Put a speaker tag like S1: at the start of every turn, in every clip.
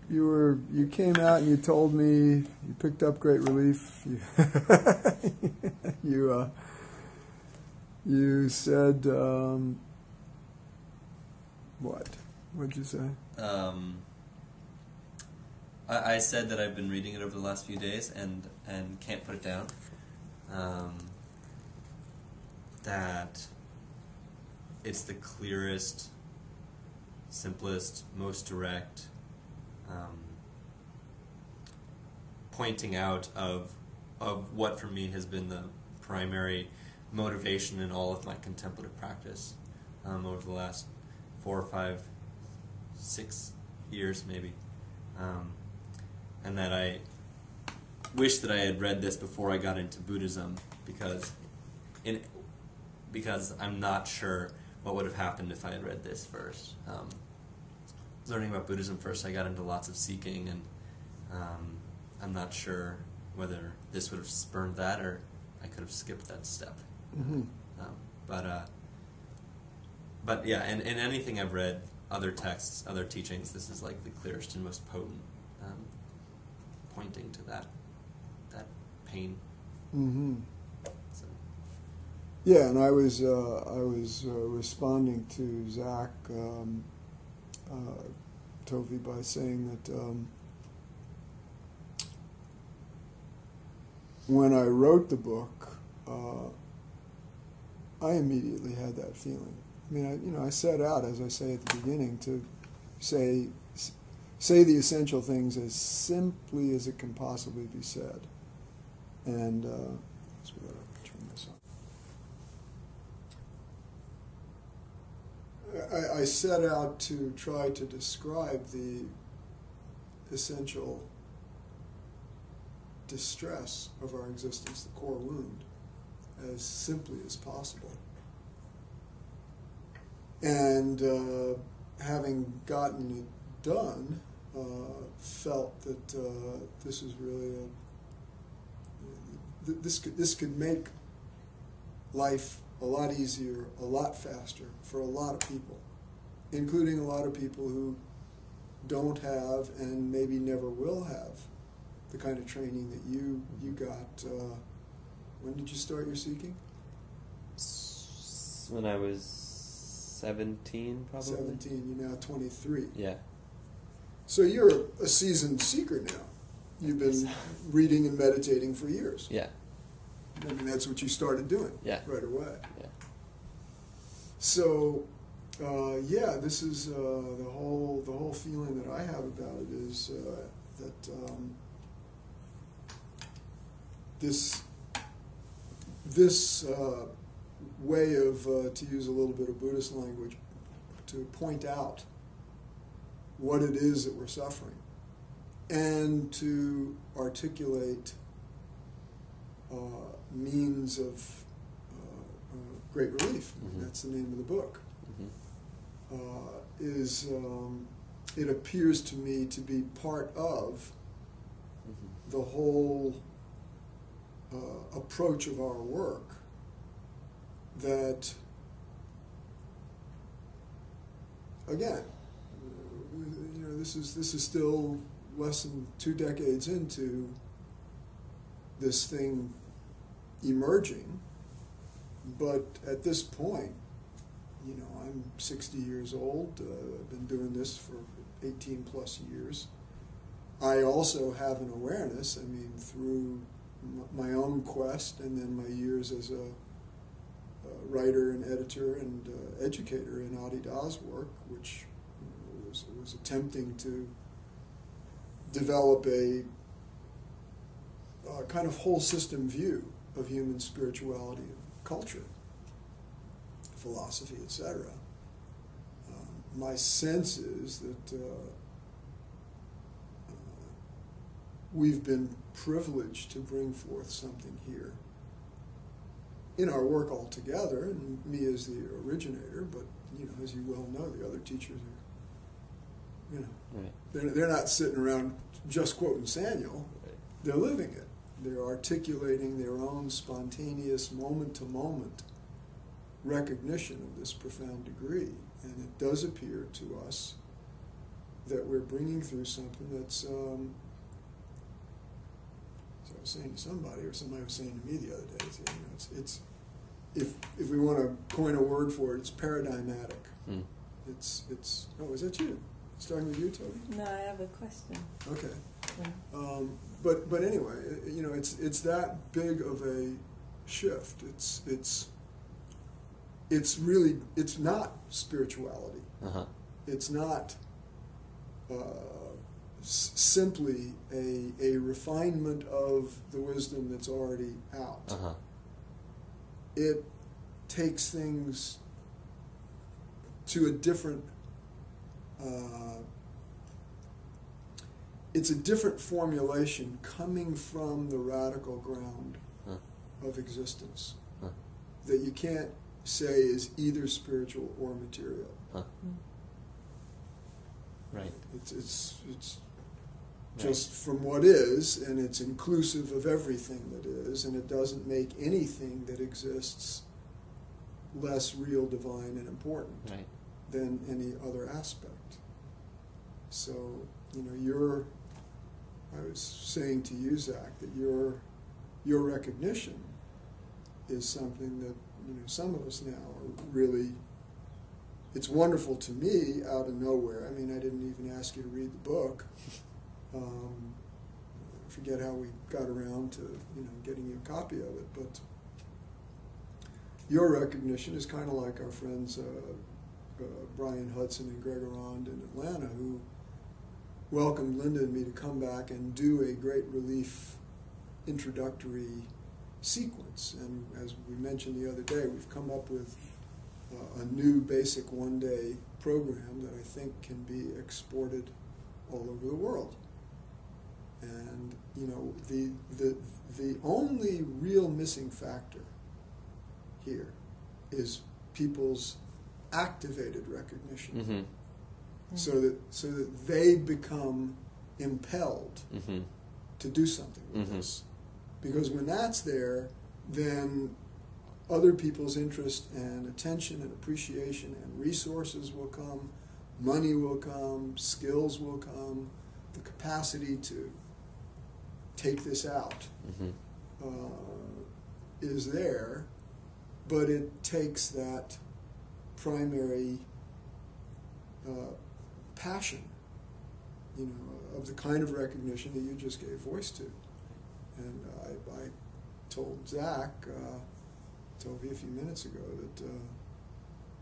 S1: You came out and you told me you picked up great relief. You said what? What'd you say?
S2: I said that I've been reading it over the last few days and can't put it down. That it's the clearest, simplest, most direct pointing out of what for me has been the primary motivation in all of my contemplative practice over the last 4 or 5, 6 years maybe. And that I wish that I had read this before I got into Buddhism, because I'm not sure what would have happened if I had read this first. Learning about Buddhism first, I got into lots of seeking, and I'm not sure whether this would have spurned that or I could have skipped that step.
S1: Mm-hmm.
S2: But yeah, and anything I've read, other texts, other teachings, this is like the clearest and most potent, pointing to that pain.
S1: Mm-hmm.
S2: So.
S1: Yeah, and I was responding to Zach Tovey by saying that when I wrote the book, I immediately had that feeling. I mean, I set out, as I say at the beginning, to say the essential things as simply as it can possibly be said. And let's turn this on. I set out to try to describe the essential distress of our existence, the core wound, as simply as possible. And having gotten it done, felt that this is really this could make life a lot easier, a lot faster for a lot of people, including a lot of people who don't have and maybe never will have the kind of training that you got. When did you start your seeking?
S2: When I was 17, probably.
S1: 17, you're now 23.
S2: Yeah.
S1: So you're a seasoned seeker now. You've been reading and meditating for years.
S2: Yeah.
S1: I mean, that's what you started doing right away.
S2: Yeah.
S1: So, this is the whole feeling that I have about it is that this way of, to use a little bit of Buddhist language, to point out what it is that we're suffering, and to articulate means of great relief. Mm-hmm. That's the name of the book. Mm-hmm. It appears to me to be part of the whole approach of our work, that again, this is still less than 2 decades into this thing emerging, but at this point, I'm 60 years old. I've been doing this for 18 plus years. I also have an awareness, through my own quest and then my years as a writer and editor and educator in Adi Da's work, which was attempting to develop a kind of whole system view of human spirituality and culture, philosophy, etc. My sense is that we've been privileged to bring forth something here in our work altogether, and me as the originator, but as you well know, the other teachers are,
S2: right.
S1: they're not sitting around just quoting Saniel.
S2: Right.
S1: They're living it. They're articulating their own spontaneous, moment-to-moment recognition of this profound degree. And it does appear to us that we're bringing through something that's, as I was saying to somebody, or somebody was saying to me the other day, it's if we want to coin a word for it, it's paradigmatic. It's oh, is that you? Starting with you, Toby?
S3: No, I have a question.
S1: Okay.
S3: Yeah.
S1: But anyway, it's that big of a shift. It's really, it's not spirituality.
S2: Uh-huh.
S1: It's not simply a refinement of the wisdom that's already out.
S2: Uh-huh.
S1: It takes things to a different, it's a different formulation coming from the radical ground of existence that you can't say is either spiritual or material.
S2: Right.
S1: It's just from what is, and it's inclusive of everything that is, and it doesn't make anything that exists less real, divine, and important than any other aspect. So, I was saying to you, Zach, that your recognition is something that, some of us now are really, it's wonderful to me out of nowhere. I mean, I didn't even ask you to read the book. I forget how we got around to, getting you a copy of it, but your recognition is kind of like our friends Brian Hudson and Greg Arond in Atlanta, who welcomed Linda and me to come back and do a Great Relief introductory sequence. And as we mentioned the other day, we've come up with a new basic one-day program that I think can be exported all over the world. And the only real missing factor here is people's activated recognition, so that they become impelled to do something with this. Because when that's there, then other people's interest and attention and appreciation and resources will come, money will come, skills will come, the capacity to take this out is there, but it takes that primary passion, of the kind of recognition that you just gave voice to. And I told Zach, Toby a few minutes ago, that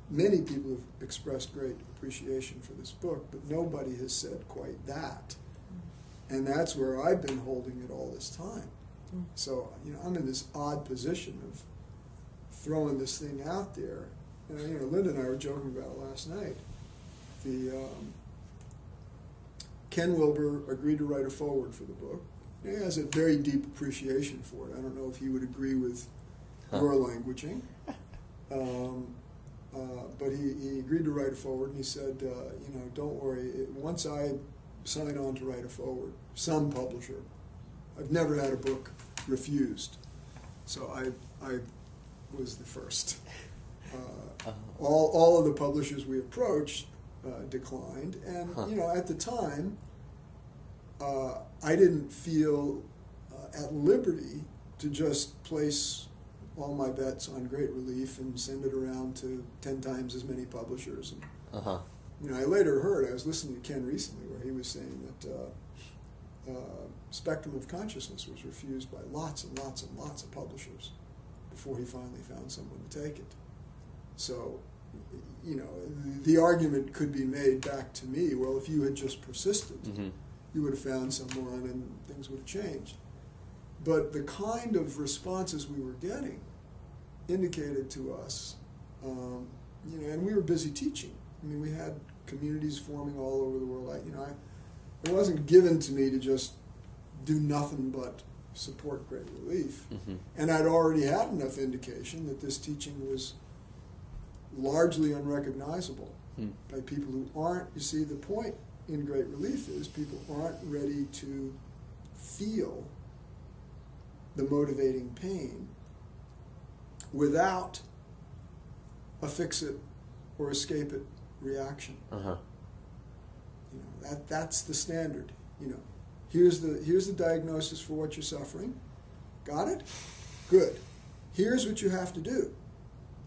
S1: many people have expressed great appreciation for this book, but nobody has said quite that. And that's where I've been holding it all this time. So, I'm in this odd position of throwing this thing out there. And, Linda and I were joking about it last night. Ken Wilber agreed to write a foreword for the book. He has a very deep appreciation for it. I don't know if he would agree with your languaging. But he agreed to write a foreword, and he said, don't worry, once I sign on to write a foreword, some publisher, I've never had a book refused, so I was the first. All of the publishers we approached declined, and at the time, I didn't feel at liberty to just place all my bets on Great Relief and send it around to 10 times as many publishers. And, I later heard, I was listening to Ken recently, where he was saying that Spectrum of Consciousness was refused by lots and lots and lots of publishers before he finally found someone to take it. So, the argument could be made back to me, well, if you had just persisted, you would have found someone and things would have changed. But the kind of responses we were getting indicated to us, and we were busy teaching. I mean, we had communities forming all over the world. It wasn't given to me to just do nothing but support Great Relief. And I'd already had enough indication that this teaching was largely unrecognizable by people who aren't, you see, the point in Great Relief is people aren't ready to feel the motivating pain without a fix it or escape it reaction.
S2: Uh-huh.
S1: You know, that's the standard. You know, here's the diagnosis for what you're suffering. Got it? Good. Here's what you have to do.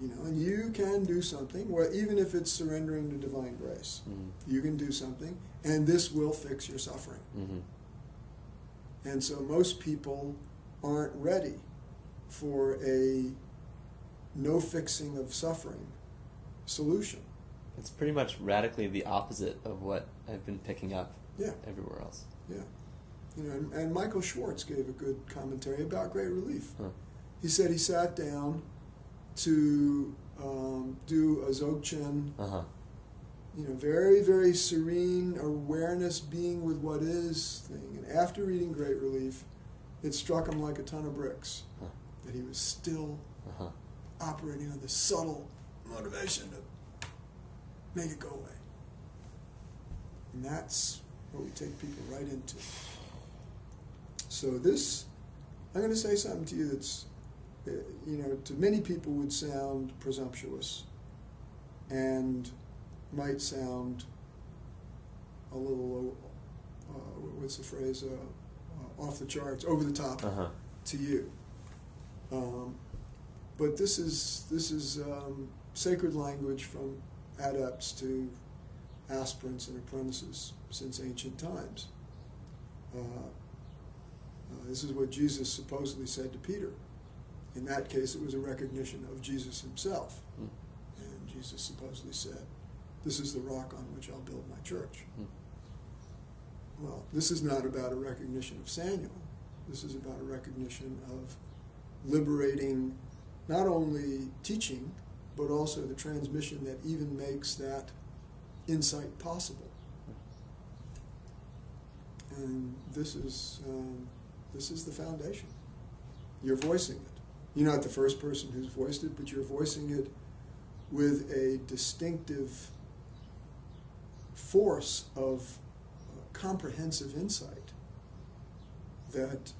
S1: You know, and you can do something, well, even if it's surrendering to divine grace.
S2: Mm-hmm.
S1: You can do something, and this will fix your suffering.
S2: Mm-hmm.
S1: And so most people aren't ready for a no fixing of suffering solution.
S2: It's pretty much radically the opposite of what I've been picking up everywhere else.
S1: Yeah. You know, and Michael Schwartz gave a good commentary about great relief.
S2: Huh.
S1: He said he sat down to do a Dzogchen,
S2: Uh-huh.
S1: you know, very, very serene awareness, being with what is thing. And after reading Great Relief, it struck him like a ton of bricks that he was still operating on this subtle motivation to make it go away. And that's what we take people right into. So this, I'm going to say something to you that's, you know, to many people would sound presumptuous and might sound a little, what's the phrase, off the charts, over the top to you. But this is sacred language from adepts to aspirants and apprentices since ancient times. This is what Jesus supposedly said to Peter. In that case, it was a recognition of Jesus himself. And Jesus supposedly said, "This is the rock on which I'll build my church." Well, this is not about a recognition of Saniel. This is about a recognition of liberating not only teaching, but also the transmission that even makes that insight possible. And this is the foundation. You're voicing it. You're not the first person who's voiced it, but you're voicing it with a distinctive force of comprehensive insight that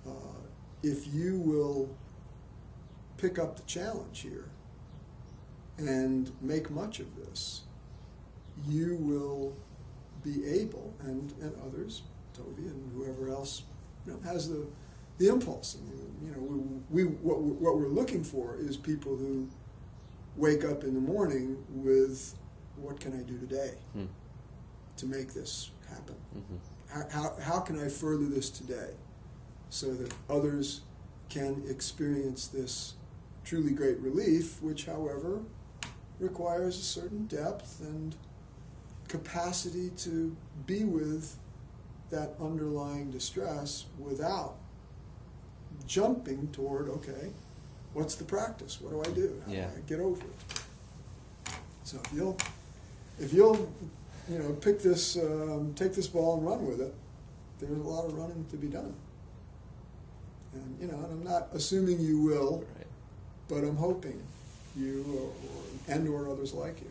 S1: if you will pick up the challenge here and make much of this, you will be able, and others, Toby and whoever else, you know, has the impulse. I mean, you know, what we're looking for is people who wake up in the morning with, what can I do today to make this happen? How can I further this today so that others can experience this truly great relief, which, however, requires a certain depth and capacity to be with that underlying distress without jumping toward, okay, what's the practice? What do I do? How do I get over it? So if you'll you know, take this ball and run with it, there's a lot of running to be done. And you know, and I'm not assuming you will, but I'm hoping you or others like you.